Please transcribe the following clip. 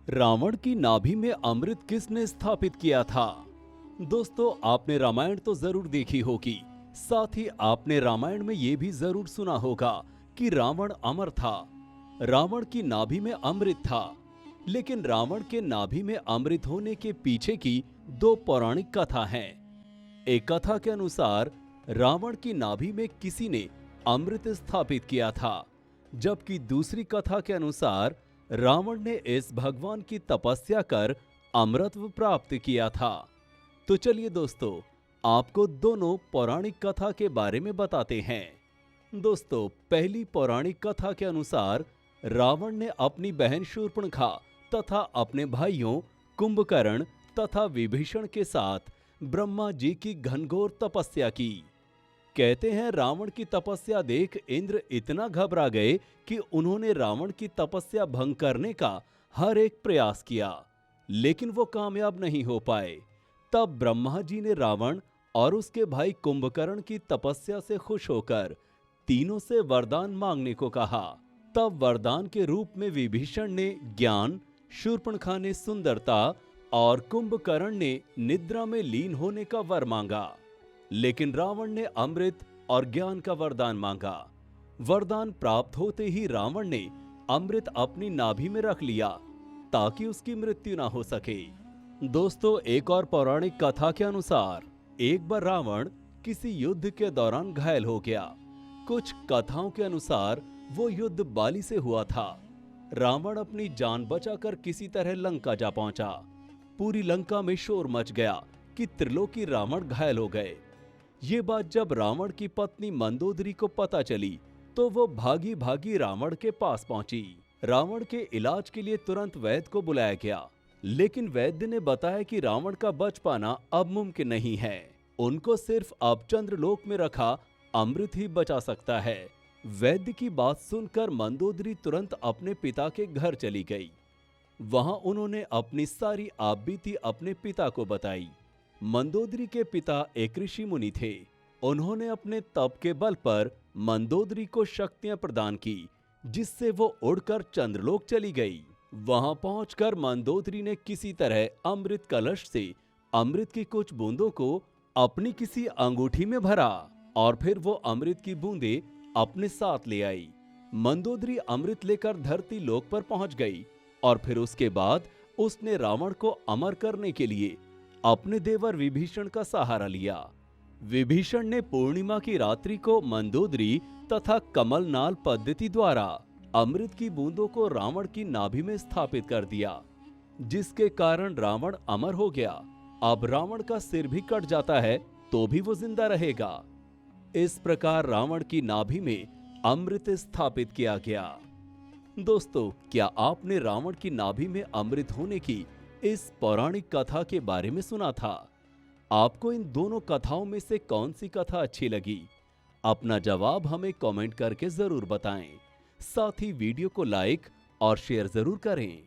रावण की नाभि में अमृत किसने स्थापित किया था? दोस्तों, आपने रामायण तो जरूर देखी होगी। साथ ही आपने रामायण में ये भी जरूर सुना होगा कि रावण अमर था। रावण की नाभि में अमृत था। लेकिन रावण के नाभि में अमृत होने के पीछे की दो पौराणिक कथा हैं। एक कथा के अनुसार रावण की नाभि में किसी ने अमृत स्थापित किया था, जबकि दूसरी कथा के अनुसार रावण ने इस भगवान की तपस्या कर अमरत्व प्राप्त किया था। तो चलिए दोस्तों, आपको दोनों पौराणिक कथा के बारे में बताते हैं। दोस्तों, पहली पौराणिक कथा के अनुसार रावण ने अपनी बहन शूर्पणखा तथा अपने भाइयों कुंभकर्ण तथा विभीषण के साथ ब्रह्मा जी की घनघोर तपस्या की। कहते हैं रावण की तपस्या देख इंद्र इतना घबरा गए कि उन्होंने रावण की तपस्या भंग करने का हर एक प्रयास किया, लेकिन वो कामयाब नहीं हो पाए। तब ब्रह्मा जी ने रावण और उसके भाई कुंभकर्ण की तपस्या से खुश होकर तीनों से वरदान मांगने को कहा। तब वरदान के रूप में विभीषण ने ज्ञान, शूर्पणखा ने सुंदरता और कुंभकर्ण ने निद्रा में लीन होने का वर मांगा। लेकिन रावण ने अमृत और ज्ञान का वरदान मांगा। वरदान प्राप्त होते ही रावण ने अमृत अपनी नाभि में रख लिया ताकि उसकी मृत्यु ना हो सके। दोस्तों, एक और पौराणिक कथा के अनुसार एक बार रावण किसी युद्ध के दौरान घायल हो गया। कुछ कथाओं के अनुसार वो युद्ध बाली से हुआ था। रावण अपनी जान बचाकर किसी तरह लंका जा पहुंचा। पूरी लंका में शोर मच गया कि त्रिलोकी रावण घायल हो गए। ये बात जब रावण की पत्नी मंदोदरी को पता चली तो वो भागी भागी रावण के पास पहुंची। रावण के इलाज के लिए तुरंत वैद्य को बुलाया गया, लेकिन वैद्य ने बताया कि रावण का बच पाना अब मुमकिन नहीं है। उनको सिर्फ अब चंद्रलोक में रखा अमृत ही बचा सकता है। वैद्य की बात सुनकर मंदोदरी तुरंत अपने पिता के घर चली गई। वहां उन्होंने अपनी सारी आपबीती अपने पिता को बताई। मंदोदरी के पिता एक ऋषि मुनि थे। उन्होंने अपने तप के बल पर मंदोदरी को शक्तियां प्रदान की, जिससे वो उड़कर चंद्रलोक चली गई। वहां पहुंचकर मंदोदरी ने किसी तरह अमृत कलश से अमृत की कुछ बूंदों को अपनी किसी अंगूठी में भरा और फिर वो अमृत की बूंदें अपने साथ ले आई। मंदोदरी अमृत लेकर धरती लोक पर पहुंच गई और फिर उसके बाद उसने रावण को अमर करने के लिए अपने देवर विभीषण का सहारा लिया। विभीषण ने पूर्णिमा की रात्रि को मंदोदरी तथा कमलनाल पद्धति द्वारा अमृत की बूंदों को रावण की नाभि में स्थापित कर दिया, जिसके कारण रावण अमर हो गया। अब रावण का सिर भी कट जाता है तो भी वो जिंदा रहेगा। इस प्रकार रावण की नाभि में अमृत स्थापित किया गया। दोस्तों, क्या आपने रावण की नाभि में अमृत होने की इस पौराणिक कथा के बारे में सुना था? आपको इन दोनों कथाओं में से कौन सी कथा अच्छी लगी? अपना जवाब हमें कमेंट करके जरूर बताएं। साथ ही वीडियो को लाइक और शेयर जरूर करें।